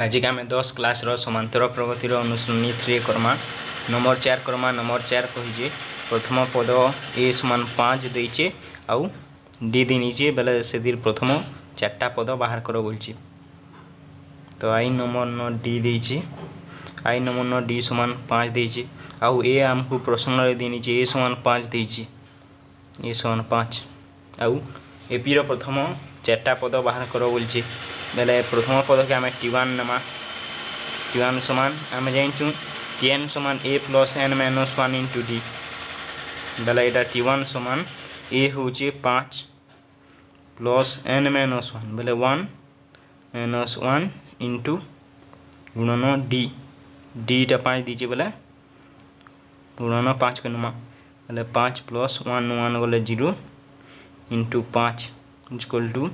आज के आम 10 क्लास समांतर प्रगतिर अनुश्रेणी 3 करमा नंबर 4 करमा। नंबर 4 कही प्रथम पद ए समान 5 देचे आउ डी देनीचे बेले से प्रथम 4टा पद बाहर कर बोलची। तो आई नंबर न डी देचे, आई नंबर न डी समान 5 देचे आउ ए आमको प्रश्न देनीचे ए समान 5 देचे, ए समान 5 आउ एपी प्रथम 4टा पद बाहर कर बोलचे। बेले प्रथम पद के आम टी1 नमा। टी1 समान आम जानूँ टीएन समान a plus n minus 1 into d. बेले यहाँ टी1 समान ए हूँ 5 प्लस एन माइनस 1 बेले 1 माइनस 1 इंटू गुणन डी। डीटा 5 दीजिए बेले गुणन 5 के नमा बेले 5 प्लस 1 1 गले 0 इंटू 5 इक्वल टू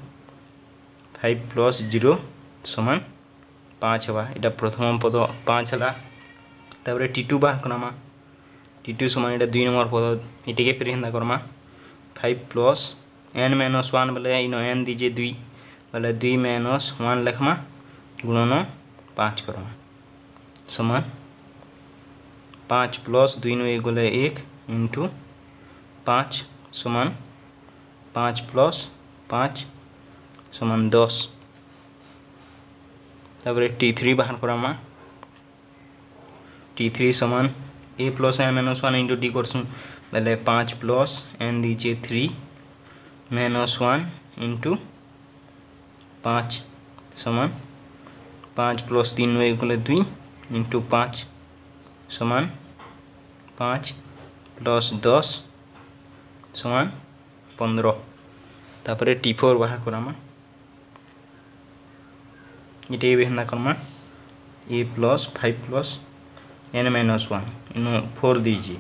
5 प्लस 0 समान 5 हवा। यहाँ प्रथम पद 5 है। तापर टी2 बाहर करमा। टी2 समान यहाँ 2 नंबर पद ये फिर हिंदा करमा 5 प्लस एन माइनस 1 बेले इन एन दीजिए 2 बेले 2 माइनस 1 लिखमा गुणन 5 करमा समान 5 प्लस 2 नु 1 गले 1 इंटू 5 समान 5 प्लस 5 समान 10। तापर टी3 बाहर करमा। टी3 समान a plus n minus 1 into d करसूँ बेले 5 प्लस एन दीजिए 3 माइनस 1 इंटू 5 समान 5 प्लस 3 गले 2 इंटू 5 समान 5 प्लस 10 समान 15। तापर टी4 बाहर करमा। ये भी हिंदा करमा ए प्लस 5 प्लस एन माइनस 1 इन 4 दीजिए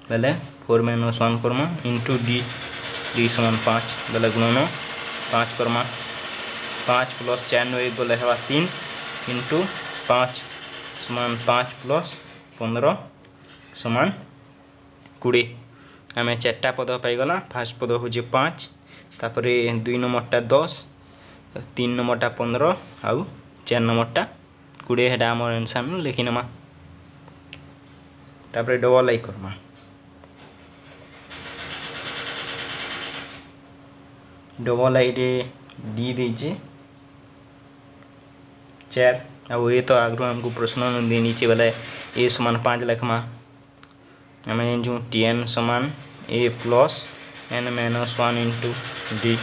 बेले 4 minus 1 Karma into D. D समान 5 बेले गुणन 5 करमा 5 प्लस 4 नु 1 गले हवा 3 इंटू 5 समान 5 प्लस 15 समान 20। आम 4टा पद पाईगला। फास्ट पद हूँ 5 तापर 2 नंबरटा 10 3 नंबरटा 15 आउ 4 नंबरटा 20 है आम आंसर लिखिनमा। तापर डबल आई करमा। डबल आई रे डी दीजिए 4 आउ ये तो आगु आमको प्रश्न देनीचे बेले ए समान 5 लिखमा। आम जो टीएन समान a plus n minus 1 into d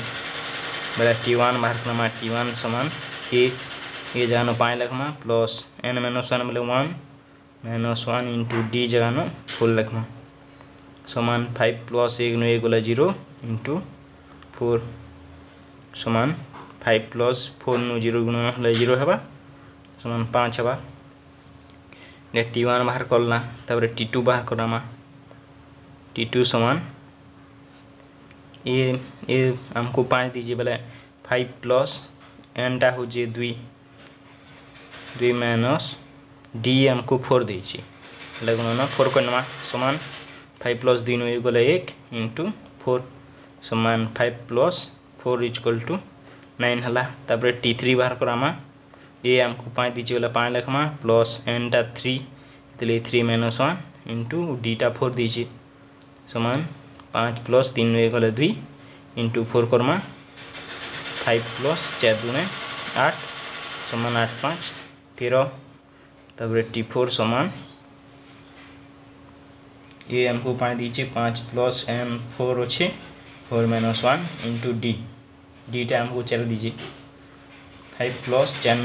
बेले टी1 बाहर करमा। टी1 समान ए जगह 5 लिखमा प्लस एन माइनस 1 बेले 1 माइनस 1 इंटू डी जगह 4 लिखमा समान 5 प्लस 1 1 गला 0 इंटू 4 समान 5 प्लस 4 नु 0 गुण 0 है समान 5 है। टी1 बाहर करना। तापर टी2 बाहर करमा। टी2 समान ए हमको 5 दीजिए बेले 5 प्लस एन टा हूँ 2 माइनस डी हमको 4 दीजिए बेले गुणन 4 करना समान 5 प्लस 2 नु गले 1 इंटू 4 समान 5 प्लस 4 इक्वल टू 9 है। तापर टी3 बाहर करमा। ए हमको 5 दीजिए बेले 5 लिखमा प्लस एन टा 3 इसलिए 3 माइनस 1 इंटू डी टा 4 दीजिए समान 5 प्लस 3 गले 2 इंटू 4 करमा 5 प्लस 4 दूने 8 समान 8 5 13। तापर टी4 समान ए हमको 5 दीजिए 5 प्लस एन 4 अच्छे 4 माइनस 1 इंटू डी। डीटा हमको 4 दीजिए 5 प्लस 4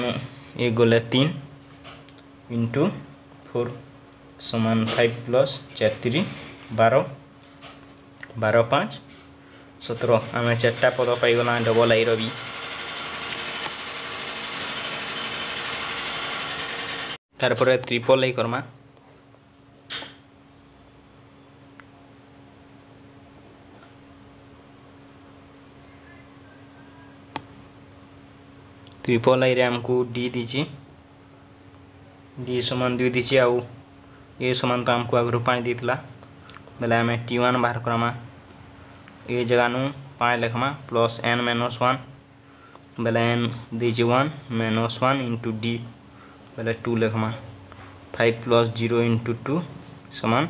1 गले 3 इंटू 4 समान 5 प्लस 4 3 12 12 5 17। आम 4टा पद पाईगला डबल आई रवि। तारपर ट्रिपल आई करमा। ट्रिपल आई रे हमको डी दीजिए डी समान 2 दीजिए आउ ए समान तो हमको आगु 5 देता बेले आम टी1 बाहर करमा। ए जगह 5 लिखमा प्लस एन माइनस 1 बेले एन दीजिए 1 माइनस 1 इंटू डी बेले 2 लिखमा 5 प्लस 0 इंटू 2 समान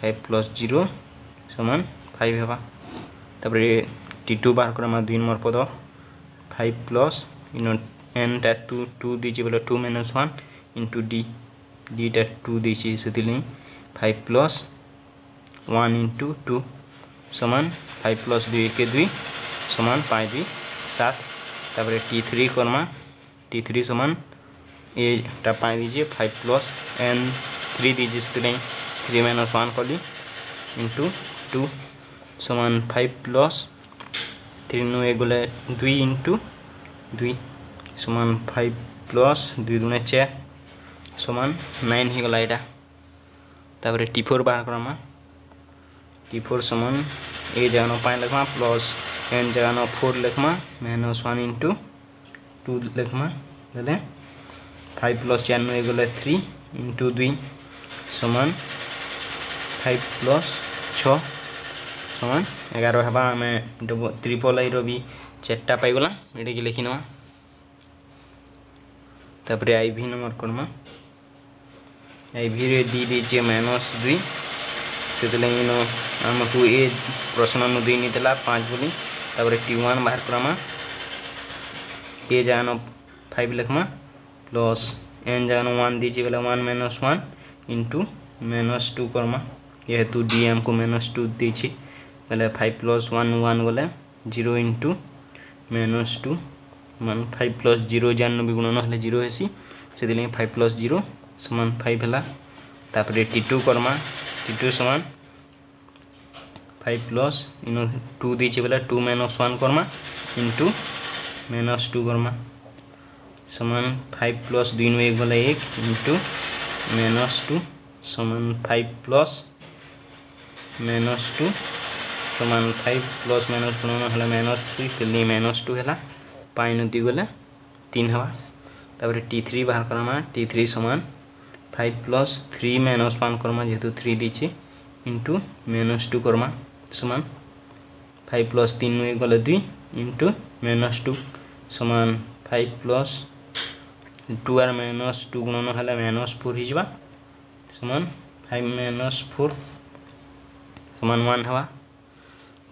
5 प्लस 0 समान 5 हेबा तापर t2 बाहर करमा 2 नंबर पद 5 प्लस इन n टा 2 दीची बेले 2 माइनस 1 इंटू d टा 2 दीची से 5 प्लस 1 इंटू 2 समान 5 प्लस 2 1 2 समान 5 2 7 तापर t3 करमा t3 समान ए टा 5 दीजिए 5 प्लस n 3 दीजिए से 3 माइनस 1 कली इंटू 2 समान 5 प्लस 3 नु ए गले 2 इंटू 2 समान 5 प्लस 2 दुने 4 समान 9 ही गला एटा तापर t4 बाहर करमा t4 समान ए जगह 5 लिखमा प्लस n जगह 4 लिखमा माइनस 1 इंटू 2 लिखमा बेले 5 प्लस 4 नु ए गले 3 इंटू 2 समान 5 प्लस 6 समान 11 हेबा आमे ट्रिपल आई रो भी 4टा पाई गला एडी के लिखिनवा तापर आईवी नंबर करमा आईवी रे डी दीचे माइनस 2 से आमको ए प्रश्न नु 2 नीला 5 बोली तापर t1 बाहर करमा ए जानो 5 लिखमा प्लस n जानो 1 दीची बेला 1 माइनस 1 इंटू माइनस 2 करमा जेहेतु डी हमको माइनस 2 दीची बेले 5 प्लस 1 1 गले 0 इंटू माइनस 2 मान 5 प्लस 0 जान भी गुणन हले 0 हेसी से 5 प्लस 0 समान 5 हला तापर t2 करमा t2 समान 5 प्लस इन 2 दीची बेला 2 minus 1 Karma into minus 2 Karma समान 5 प्लस 2 नु 1 गला 1 इंटू माइनस 2 समान 5 प्लस माइनस 2 समान 5 प्लस माइनस गुणन हला माइनस 6 तेली माइनस 2 हला 5 नु 2 गले 3 हवा तापर t3 बाहर करमा t3 समान 5 प्लस 3 माइनस 1 करमा जेहेतु 3 दीची इंटू माइनस 2 करमा समान 5 प्लस 3 नु 1 गले 2 इंटू माइनस 2 समान 5 प्लस 2 आर माइनस 2 गुणन हला माइनस 4 हिजबा समान 5 माइनस 4 समान 1 हवा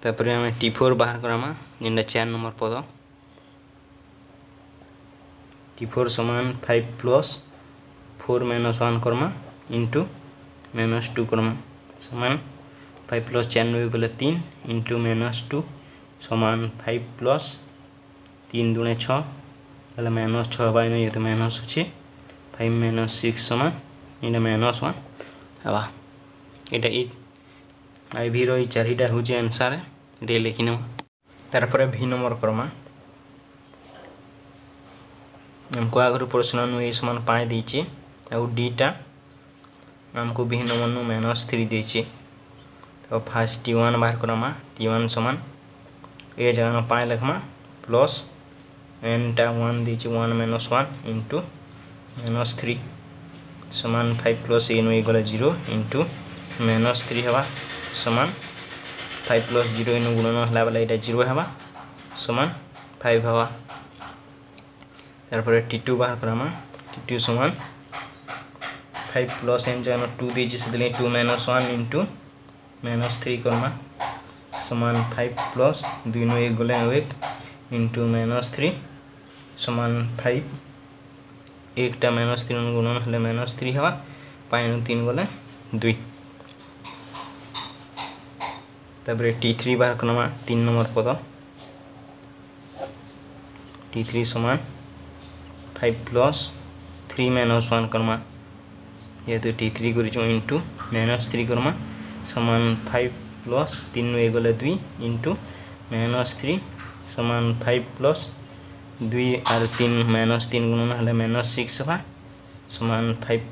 तापर हमें t4 बाहर करमा जेंडा 4 नंबर पद t4 समान 5 plus 4 minus 1 Karma into minus 2 Karma समान 5 प्लस 4 नु गले 3 इंटू माइनस 2 समान 5 प्लस 3 दुणे 6 बेले माइनस 6 बाय ये तो माइनस अछि 5 माइनस 6 समान इने माइनस 1 हवा एटा ई आई भी रो 4टा होचे आंसर डे लिखिनो तार पर भी नंबर करमा हमको आगर प्रश्न नु ए समान 5 दीची और डी टा हमको भी नंबर नु माइनस 3 दीची तो फर्स्ट t1 बाहर करमा t1 समान ए जगह 5 लिखमा प्लस n टा 1 दीची 1 माइनस 1 इंटू माइनस 3 समान 5 प्लस ए नु गले 0 इंटू माइनस 3 हवा समान 5 प्लस 0 इन गुणन हला बेला एटा 0 हवा समान 5 हवा तारपर t2 बाहर करमा t2 समान 5 प्लस n जगह 2 दीची से 2 माइनस 1 इंटू माइनस 3 करमा समान 5 प्लस 2 नु 1 गले 1 इंटू माइनस 3 समान 5 1 टा माइनस 3 नु गुणन हले माइनस 3 हवा 5 नु 3 गले 2 तापर t3 बाहर करमा 3 नंबर पद t3 समान 5 प्लस 3 माइनस 1 करमा जेहेतु t3 करिचो इंटू माइनस 3 करमा समान 5 प्लस 3 नु 1 गले 2 इंटू माइनस 3 समान 5 प्लस 2 और 3 माइनस 3 गुणन हले माइनस 6 हवा समान 5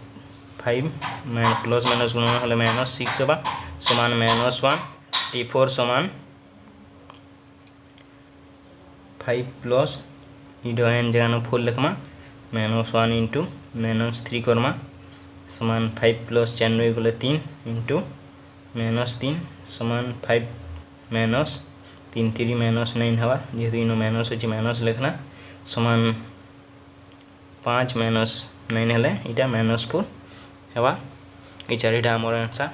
प्लस माइनस गुणन हले माइनस 6 हवा समान माइनस 1 t4 समान 5 प्लस इडो n जगह 4 लिखमा माइनस 1 इंटू माइनस 3 करमा समान 5 प्लस 4 नु 1 गले 3 इंटू माइनस 3 समान 5 माइनस 3 3 माइनस 9 हवा जेहेतु इन माइनस अच्छी माइनस लिखना समान 5 - 9 हेले इटा -4 हेबा। ये चारिटा आमर आंसर।